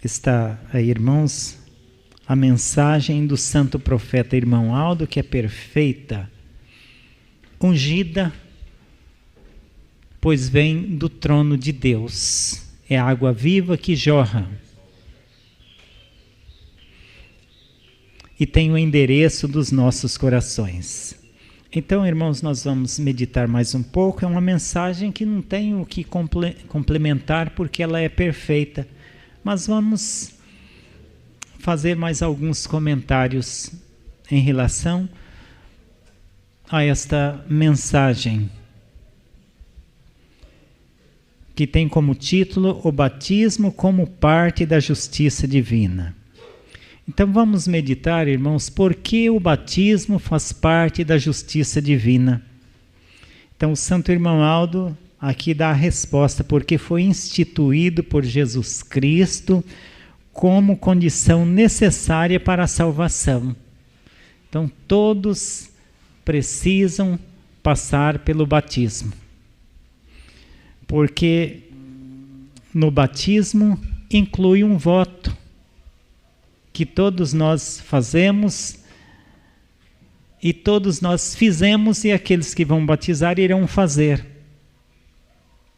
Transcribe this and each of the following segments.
Está aí, irmãos, a mensagem do santo profeta irmão Aldo, que é perfeita, ungida, pois vem do trono de Deus. É a água viva que jorra. E tem o endereço dos nossos corações. Então, irmãos, nós vamos meditar mais um pouco. É uma mensagem que não tem o que complementar, porque ela é perfeita. Mas vamos fazer mais alguns comentários em relação a esta mensagem, que tem como título o batismo como parte da justiça divina. Então vamos meditar, irmãos, por que o batismo faz parte da justiça divina. Então o santo irmão Aldo aqui dá a resposta, porque foi instituído por Jesus Cristo como condição necessária para a salvação. Então todos precisam passar pelo batismo, porque no batismo inclui um voto que todos nós fazemos, e todos nós fizemos, e aqueles que vão batizar irão fazer,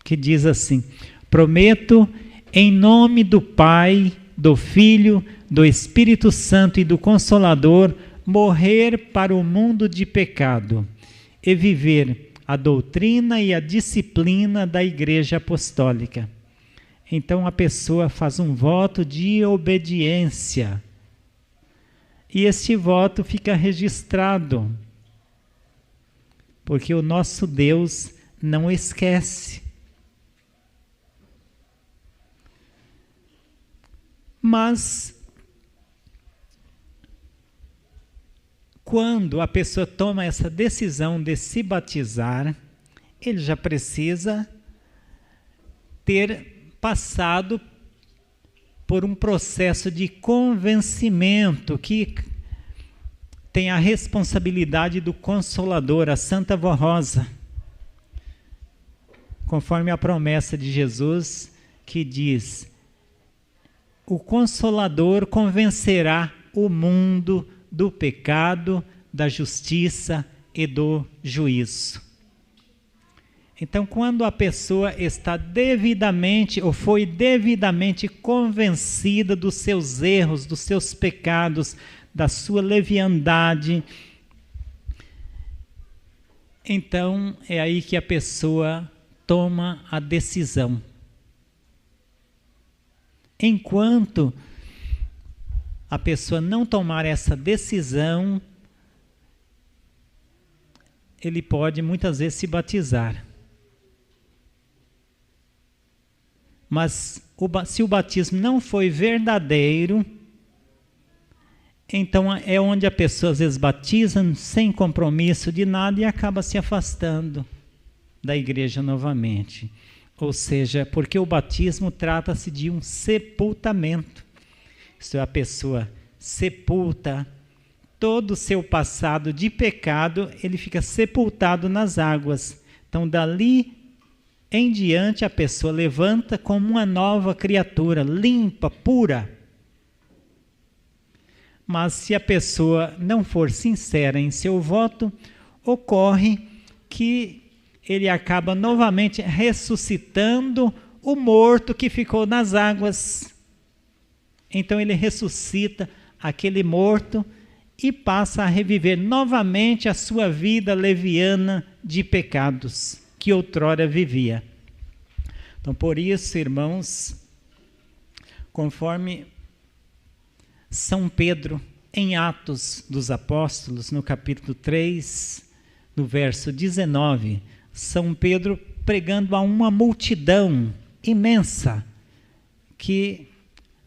que diz assim: prometo em nome do Pai, do Filho, do Espírito Santo e do Consolador, morrer para o mundo de pecado e viver a doutrina e a disciplina da Igreja Apostólica. Então a pessoa faz um voto de obediência. E este voto fica registrado, porque o nosso Deus não esquece. Mas quando a pessoa toma essa decisão de se batizar, ele já precisa ter passado por um processo de convencimento que tem a responsabilidade do Consolador, a Santa Vó Rosa, conforme a promessa de Jesus, que diz: o Consolador convencerá o mundo do pecado, da justiça e do juízo. Então, quando a pessoa está devidamente ou foi devidamente convencida dos seus erros, dos seus pecados, da sua leviandade, então é aí que a pessoa toma a decisão. Enquanto a pessoa não tomar essa decisão, ele pode muitas vezes se batizar. Mas se o batismo não foi verdadeiro, então é onde a pessoa às vezes batiza sem compromisso de nada e acaba se afastando da igreja novamente. Ou seja, porque o batismo trata-se de um sepultamento. Isto é, a pessoa sepulta todo o seu passado de pecado, ele fica sepultado nas águas. Então dali em diante a pessoa levanta como uma nova criatura, limpa, pura. Mas se a pessoa não for sincera em seu voto, ocorre que ele acaba novamente ressuscitando o morto que ficou nas águas. Então ele ressuscita aquele morto e passa a reviver novamente a sua vida leviana de pecados que outrora vivia. Então, por isso, irmãos, conforme São Pedro, em Atos dos Apóstolos, no capítulo 3, no verso 19, São Pedro pregando a uma multidão imensa que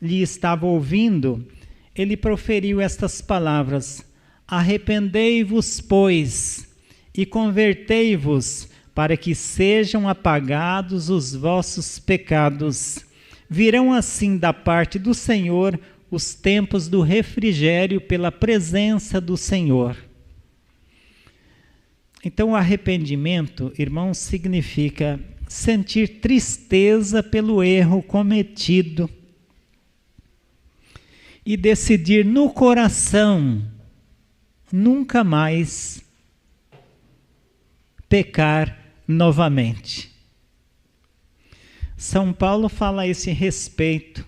lhe estava ouvindo, ele proferiu estas palavras: arrependei-vos, pois, e convertei-vos, para que sejam apagados os vossos pecados. Virão assim da parte do Senhor os tempos do refrigério pela presença do Senhor. Então, o arrependimento, irmãos, significa sentir tristeza pelo erro cometido, e decidir no coração nunca mais pecar novamente. São Paulo fala a esse respeito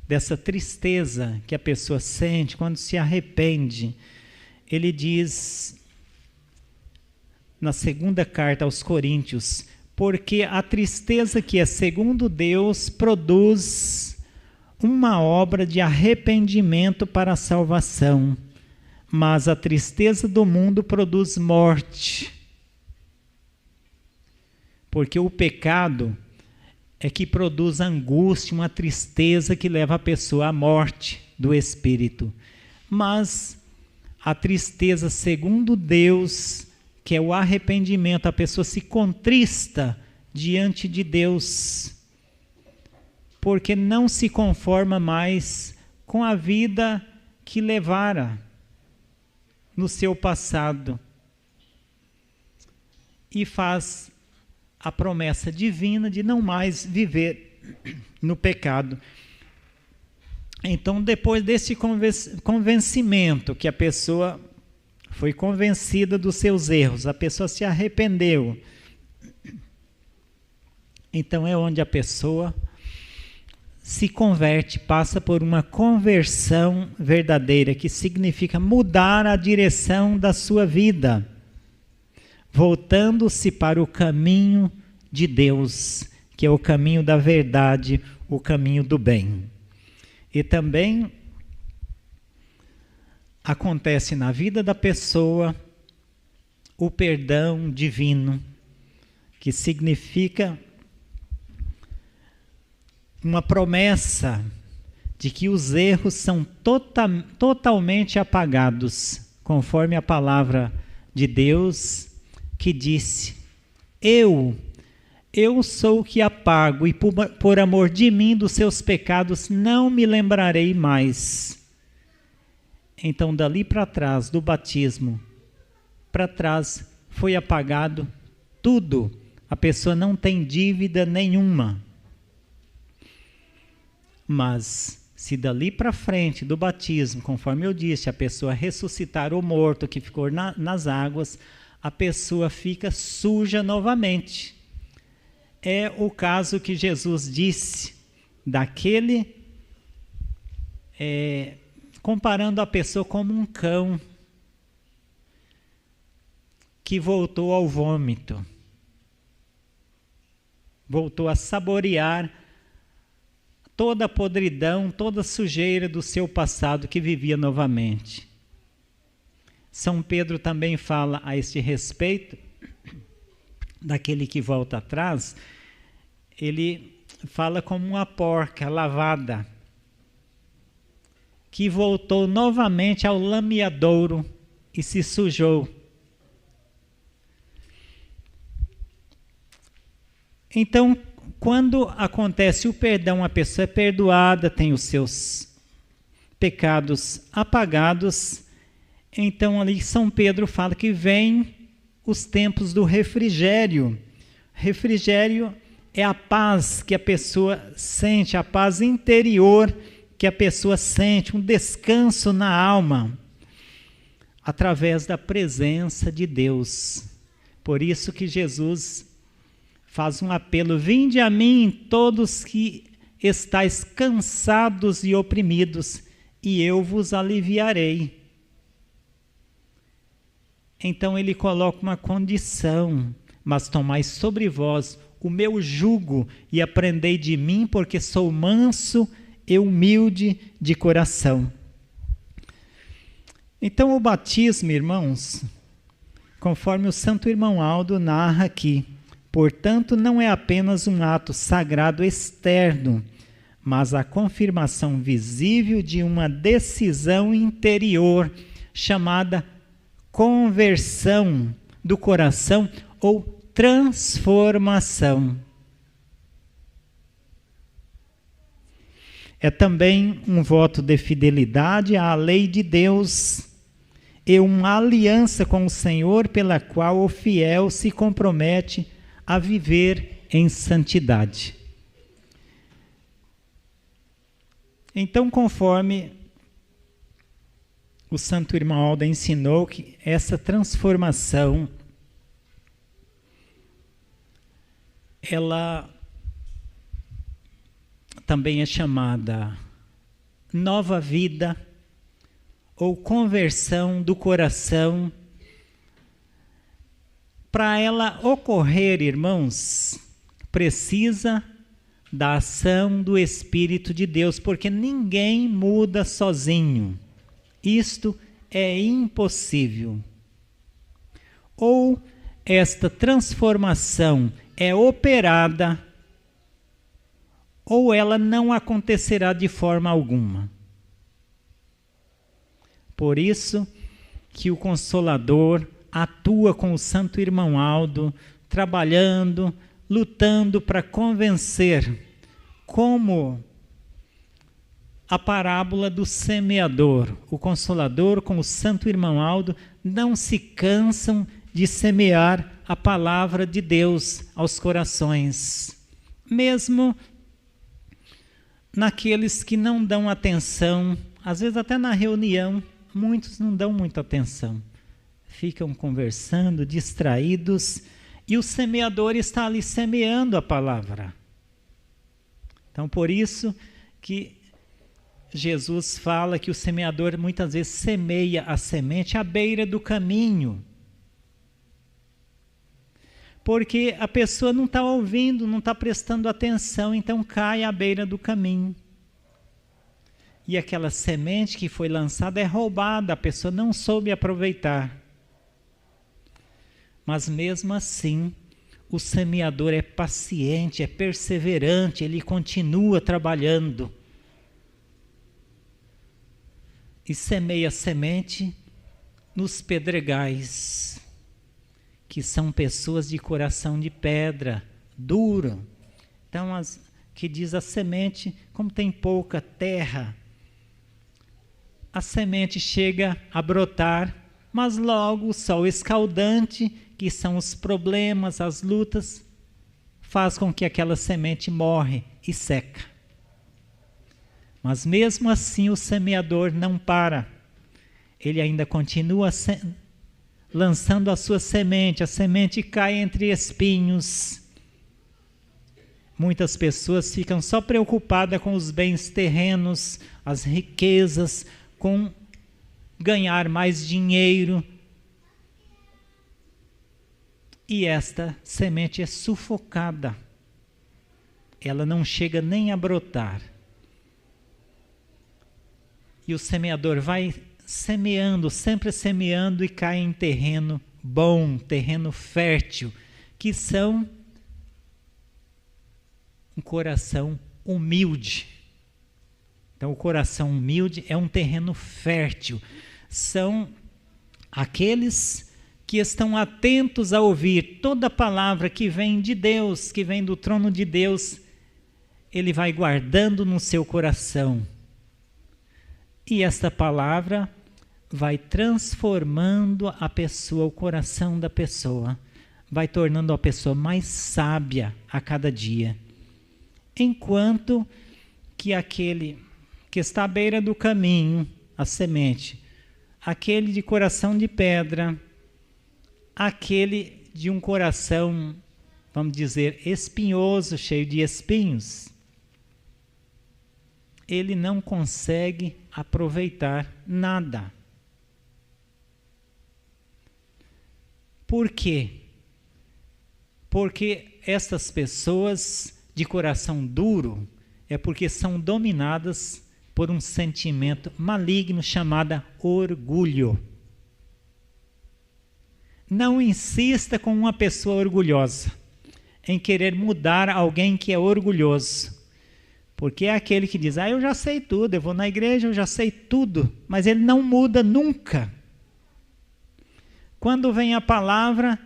dessa tristeza que a pessoa sente quando se arrepende. Ele diz na segunda carta aos Coríntios: porque a tristeza que é segundo Deus produz uma obra de arrependimento para a salvação, mas a tristeza do mundo produz morte. Porque o pecado é que produz angústia, uma tristeza que leva a pessoa à morte do espírito. Mas a tristeza segundo Deus, que é o arrependimento, a pessoa se contrista diante de Deus, porque não se conforma mais com a vida que levara no seu passado, e faz a promessa divina de não mais viver no pecado. Então, depois desse convencimento, que a pessoa foi convencida dos seus erros, a pessoa se arrependeu, então é onde a pessoa se converte, passa por uma conversão verdadeira, que significa mudar a direção da sua vida, voltando-se para o caminho de Deus, que é o caminho da verdade, o caminho do bem. E também acontece na vida da pessoa o perdão divino, que significa uma promessa de que os erros são totalmente apagados, conforme a palavra de Deus, que disse: eu sou o que apago, e por amor de mim, dos seus pecados, não me lembrarei mais. Então, dali para trás, do batismo para trás, foi apagado tudo. A pessoa não tem dívida nenhuma. Mas, se dali para frente, do batismo, conforme eu disse, a pessoa ressuscitar o morto que ficou nas águas, a pessoa fica suja novamente. É o caso que Jesus disse daquele, comparando a pessoa como um cão que voltou ao vômito, voltou a saborear toda a podridão, toda a sujeira do seu passado, que vivia novamente. São Pedro também fala a este respeito, daquele que volta atrás. Ele fala como uma porca lavada, que voltou novamente ao lameadouro e se sujou. Então, quando acontece o perdão, a pessoa é perdoada, tem os seus pecados apagados. Então, ali São Pedro fala que vem os tempos do refrigério. Refrigério é a paz que a pessoa sente, a paz interior que a pessoa sente, um descanso na alma, através da presença de Deus. Por isso que Jesus faz um apelo: vinde a mim todos que estáis cansados e oprimidos, e eu vos aliviarei. Então ele coloca uma condição: mas tomai sobre vós o meu jugo e aprendei de mim, porque sou manso e humilde de coração. Então o batismo, irmãos, conforme o Santo Irmão Aldo narra aqui, portanto, não é apenas um ato sagrado externo, mas a confirmação visível de uma decisão interior, chamada conversão do coração ou transformação. É também um voto de fidelidade à lei de Deus e uma aliança com o Senhor, pela qual o fiel se compromete a viver em santidade. Então, conforme o Santo Irmão Alda ensinou que essa transformação, ela também é chamada nova vida ou conversão do coração. Para ela ocorrer, irmãos, precisa da ação do Espírito de Deus, porque ninguém muda sozinho. Isto é impossível. Ou esta transformação é operada, ou ela não acontecerá de forma alguma. Por isso que o Consolador atua com o Santo Irmão Aldo, trabalhando, lutando para convencer, como a parábola do semeador. O Consolador com o Santo Irmão Aldo não se cansam de semear a palavra de Deus aos corações, mesmo naqueles que não dão atenção. Às vezes até na reunião, muitos não dão muita atenção. Ficam conversando, distraídos, e o semeador está ali semeando a palavra. Então, por isso que Jesus fala que o semeador muitas vezes semeia a semente à beira do caminho. Porque a pessoa não está ouvindo, não está prestando atenção, então cai à beira do caminho. E aquela semente que foi lançada é roubada, a pessoa não soube aproveitar. Mas mesmo assim, o semeador é paciente, é perseverante, ele continua trabalhando. E semeia a semente nos pedregais, que são pessoas de coração de pedra, duro. Então, que diz a semente, como tem pouca terra, a semente chega a brotar, mas logo o sol escaldante, que são os problemas, as lutas, faz com que aquela semente morre e seca. Mas mesmo assim o semeador não para. Ele ainda continua lançando a sua semente. A semente cai entre espinhos. Muitas pessoas ficam só preocupadas com os bens terrenos, as riquezas, com ganhar mais dinheiro. E esta semente é sufocada. Ela não chega nem a brotar. E o semeador vai semeando, sempre semeando, e cai em terreno bom, terreno fértil, que são um coração humilde. Então, o coração humilde é um terreno fértil. São aqueles que estão atentos a ouvir toda palavra que vem de Deus, que vem do trono de Deus. Ele vai guardando no seu coração. E esta palavra vai transformando a pessoa, o coração da pessoa, vai tornando a pessoa mais sábia a cada dia. Enquanto que aquele que está à beira do caminho, a semente, aquele de coração de pedra, aquele de um coração, vamos dizer, espinhoso, cheio de espinhos, ele não consegue aproveitar nada. Por quê? Porque essas pessoas de coração duro é porque são dominadas por um sentimento maligno chamado orgulho. Não insista com uma pessoa orgulhosa em querer mudar alguém que é orgulhoso. Porque é aquele que diz, eu já sei tudo, eu vou na igreja, eu já sei tudo, mas ele não muda nunca. Quando vem a palavra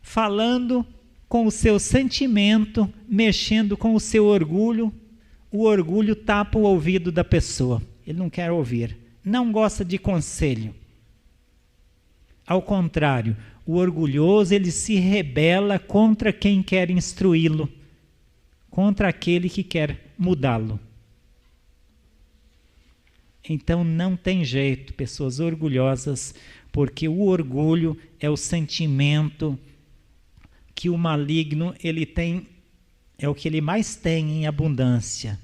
falando com o seu sentimento, mexendo com o seu orgulho, o orgulho tapa o ouvido da pessoa. Ele não quer ouvir, não gosta de conselho. Ao contrário, o orgulhoso, ele se rebela contra quem quer instruí-lo, contra aquele que quer mudá-lo. Então não tem jeito, pessoas orgulhosas, porque o orgulho é o sentimento que o maligno ele tem, é o que ele mais tem em abundância.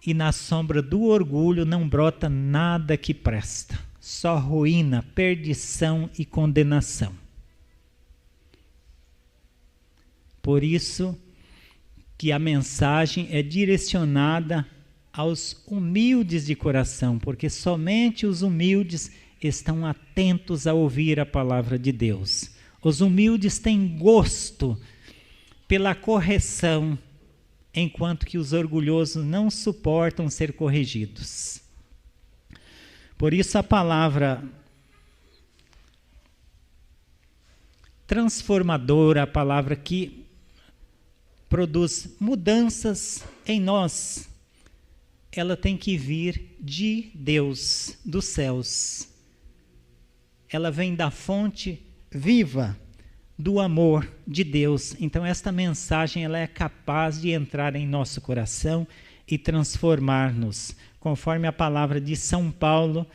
E na sombra do orgulho não brota nada que presta, só ruína, perdição e condenação. Por isso que a mensagem é direcionada aos humildes de coração, porque somente os humildes estão atentos a ouvir a palavra de Deus. Os humildes têm gosto pela correção, enquanto que os orgulhosos não suportam ser corrigidos. Por isso a palavra transformadora, a palavra que produz mudanças em nós, ela tem que vir de Deus, dos céus. Ela vem da fonte viva do amor de Deus. Então esta mensagem ela é capaz de entrar em nosso coração e transformar-nos, conforme a palavra de São Paulo,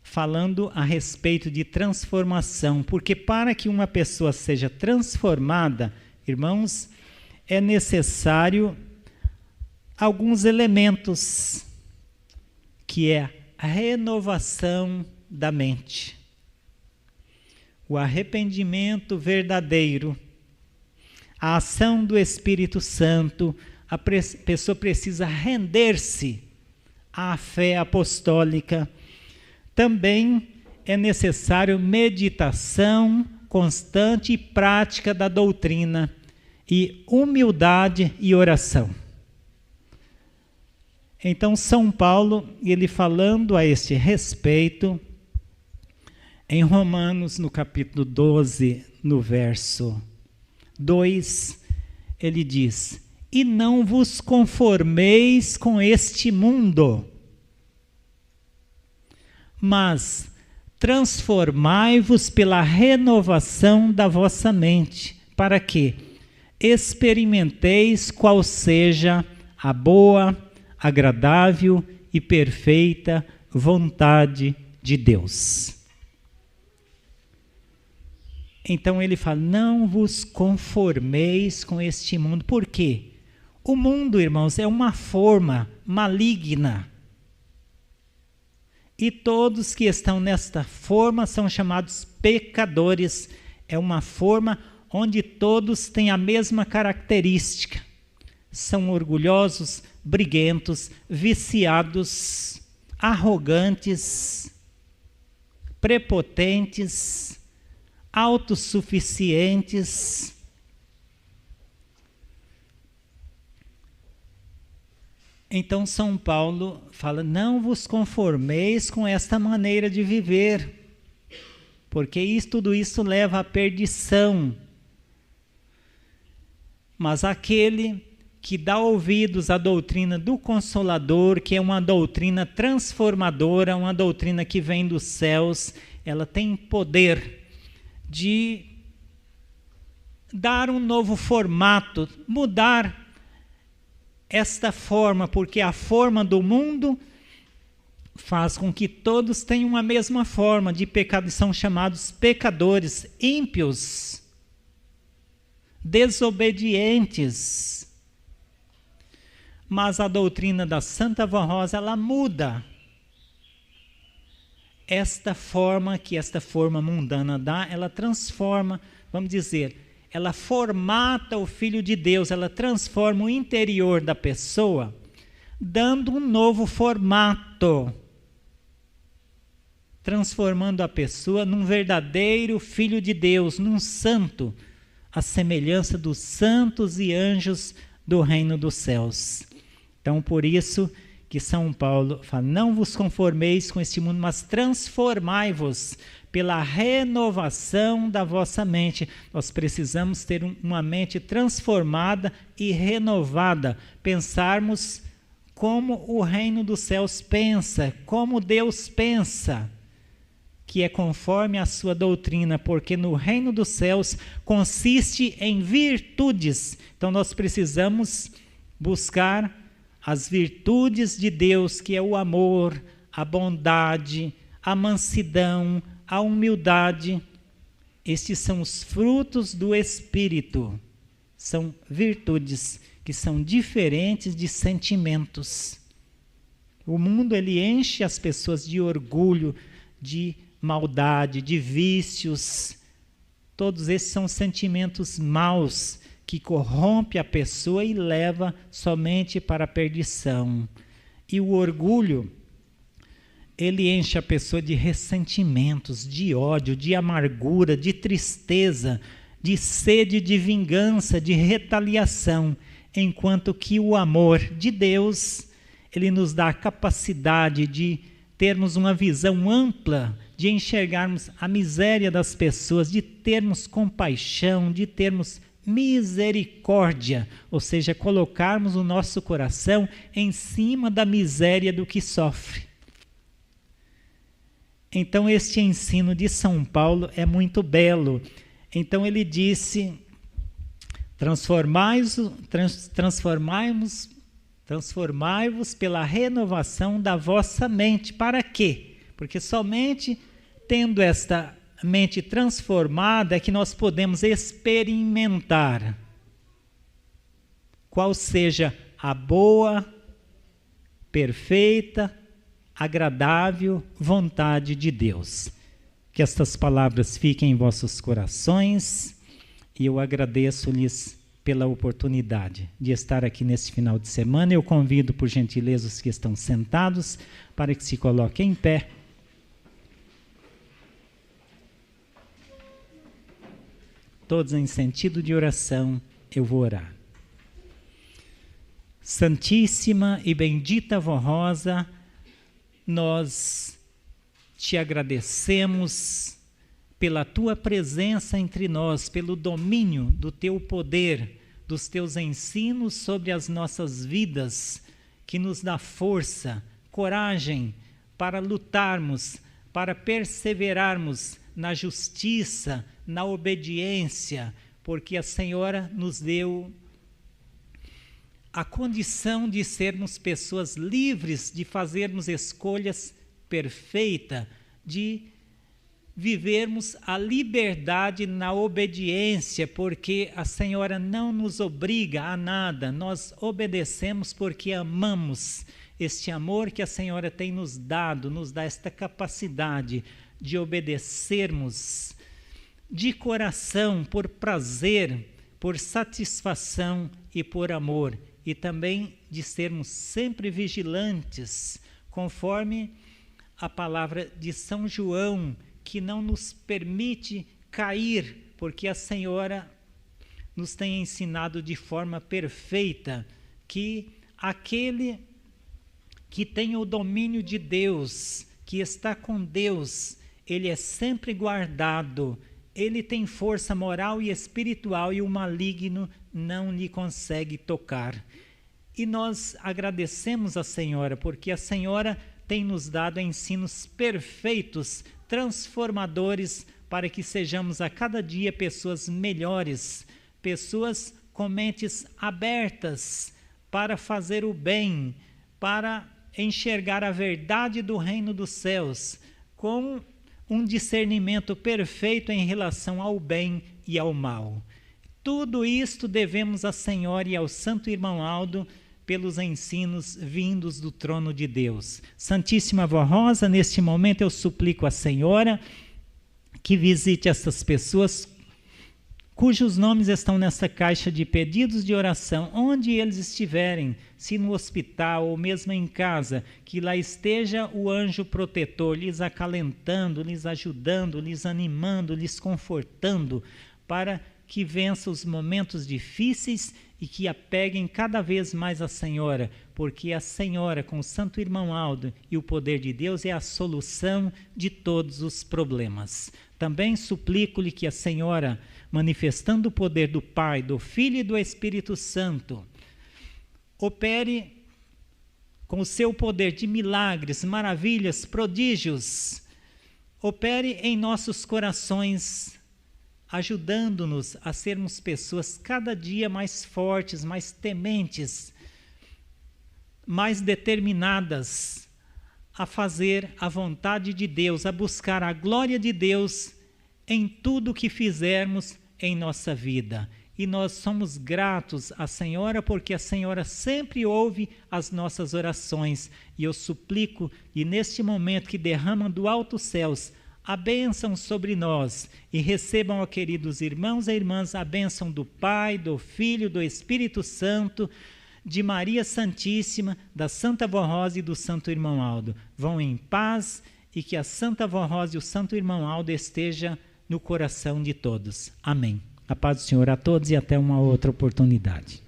falando a respeito de transformação. Porque para que uma pessoa seja transformada, irmãos, é necessário alguns elementos, que é a renovação da mente, o arrependimento verdadeiro, a ação do Espírito Santo. A pessoa precisa render-se à fé apostólica. Também é necessário meditação constante e prática da doutrina, e humildade e oração. Então, São Paulo, ele falando a este respeito, em Romanos, no capítulo 12, no verso 2, ele diz: e não vos conformeis com este mundo, mas transformai-vos pela renovação da vossa mente, para que experimenteis qual seja a boa, agradável e perfeita vontade de Deus. Então ele fala, não vos conformeis com este mundo. Por quê? O mundo, irmãos, é uma forma maligna. E todos que estão nesta forma são chamados pecadores. É uma forma onde todos têm a mesma característica. São orgulhosos, briguentos, viciados, arrogantes, prepotentes, autossuficientes. Então São Paulo fala, não vos conformeis com esta maneira de viver, porque tudo isso leva à perdição. Mas aquele que dá ouvidos à doutrina do Consolador, que é uma doutrina transformadora, uma doutrina que vem dos céus, ela tem poder de dar um novo formato, mudar esta forma, porque a forma do mundo faz com que todos tenham a mesma forma de pecado, são chamados pecadores, ímpios, desobedientes. Mas a doutrina da Santa Vó Rosa, ela muda esta forma que esta forma mundana dá, ela transforma, vamos dizer, ela formata o Filho de Deus, ela transforma o interior da pessoa, dando um novo formato, transformando a pessoa num verdadeiro Filho de Deus, num santo, à semelhança dos santos e anjos do reino dos céus. Então, por isso que São Paulo fala, não vos conformeis com este mundo, mas transformai-vos pela renovação da vossa mente. Nós precisamos ter uma mente transformada e renovada, pensarmos como o reino dos céus pensa, como Deus pensa, que é conforme a sua doutrina, porque no reino dos céus consiste em virtudes. Então nós precisamos buscar as virtudes de Deus, que é o amor, a bondade, a mansidão, a humildade. Estes são os frutos do Espírito. São virtudes que são diferentes de sentimentos. O mundo, ele enche as pessoas de orgulho, de maldade, de vícios. Todos esses são sentimentos maus que corrompem a pessoa e leva somente para a perdição. E o orgulho, ele enche a pessoa de ressentimentos, de ódio, de amargura, de tristeza, de sede de vingança, de retaliação, enquanto que o amor de Deus, ele nos dá a capacidade de termos uma visão ampla, de enxergarmos a miséria das pessoas, de termos compaixão, de termos misericórdia, ou seja, colocarmos o nosso coração em cima da miséria do que sofre. Então, este ensino de São Paulo é muito belo. Então, ele disse: transformai-vos pela renovação da vossa mente. Para quê? Porque somente tendo esta mente transformada é que nós podemos experimentar qual seja a boa, perfeita, agradável vontade de Deus. Que estas palavras fiquem em vossos corações, e eu agradeço-lhes pela oportunidade de estar aqui nesse final de semana. Eu convido, por gentileza, os que estão sentados para que se coloquem em pé. Todos em sentido de oração, eu vou orar. Santíssima e bendita Vó Rosa, nós te agradecemos pela tua presença entre nós, pelo domínio do teu poder, dos teus ensinos sobre as nossas vidas, que nos dá força, coragem para lutarmos, para perseverarmos na justiça, na obediência, porque a Senhora nos deu a condição de sermos pessoas livres, de fazermos escolhas perfeitas, de vivermos a liberdade na obediência, porque a Senhora não nos obriga a nada, nós obedecemos porque amamos. Este amor que a Senhora tem nos dá esta capacidade de obedecermos de coração, por prazer, por satisfação e por amor, e também de sermos sempre vigilantes, conforme a palavra de São João, que não nos permite cair, porque a Senhora nos tem ensinado de forma perfeita que aquele que tem o domínio de Deus, que está com Deus, ele é sempre guardado, ele tem força moral e espiritual e o maligno não lhe consegue tocar. E nós agradecemos a Senhora, porque a Senhora tem nos dado ensinos perfeitos, transformadores, para que sejamos a cada dia pessoas melhores, pessoas com mentes abertas para fazer o bem, para enxergar a verdade do reino dos céus, com um discernimento perfeito em relação ao bem e ao mal. Tudo isto devemos à Senhora e ao Santo Irmão Aldo pelos ensinos vindos do trono de Deus. Santíssima Vó Rosa, neste momento eu suplico à Senhora que visite essas pessoas cujos nomes estão nessa caixa de pedidos de oração, onde eles estiverem, se no hospital ou mesmo em casa, que lá esteja o anjo protetor, lhes acalentando, lhes ajudando, lhes animando, lhes confortando, para que vença os momentos difíceis e que apeguem cada vez mais à Senhora, porque a Senhora, com o Santo Irmão Aldo e o poder de Deus, é a solução de todos os problemas. Também suplico-lhe que a Senhora, manifestando o poder do Pai, do Filho e do Espírito Santo, opere com o seu poder de milagres, maravilhas, prodígios, opere em nossos corações, ajudando-nos a sermos pessoas cada dia mais fortes, mais tementes, mais determinadas a fazer a vontade de Deus, a buscar a glória de Deus em tudo que fizermos em nossa vida. E nós somos gratos à Senhora, porque a Senhora sempre ouve as nossas orações. E eu suplico, e neste momento que derramam do alto céus a bênção sobre nós, e recebam, ó queridos irmãos e irmãs, a bênção do Pai, do Filho, do Espírito Santo, de Maria Santíssima, da Santa Vó Rosa e do Santo Irmão Aldo. Vão em paz, e que a Santa Vó Rosa e o Santo Irmão Aldo esteja no coração de todos. Amém. A paz do Senhor a todos e até uma outra oportunidade.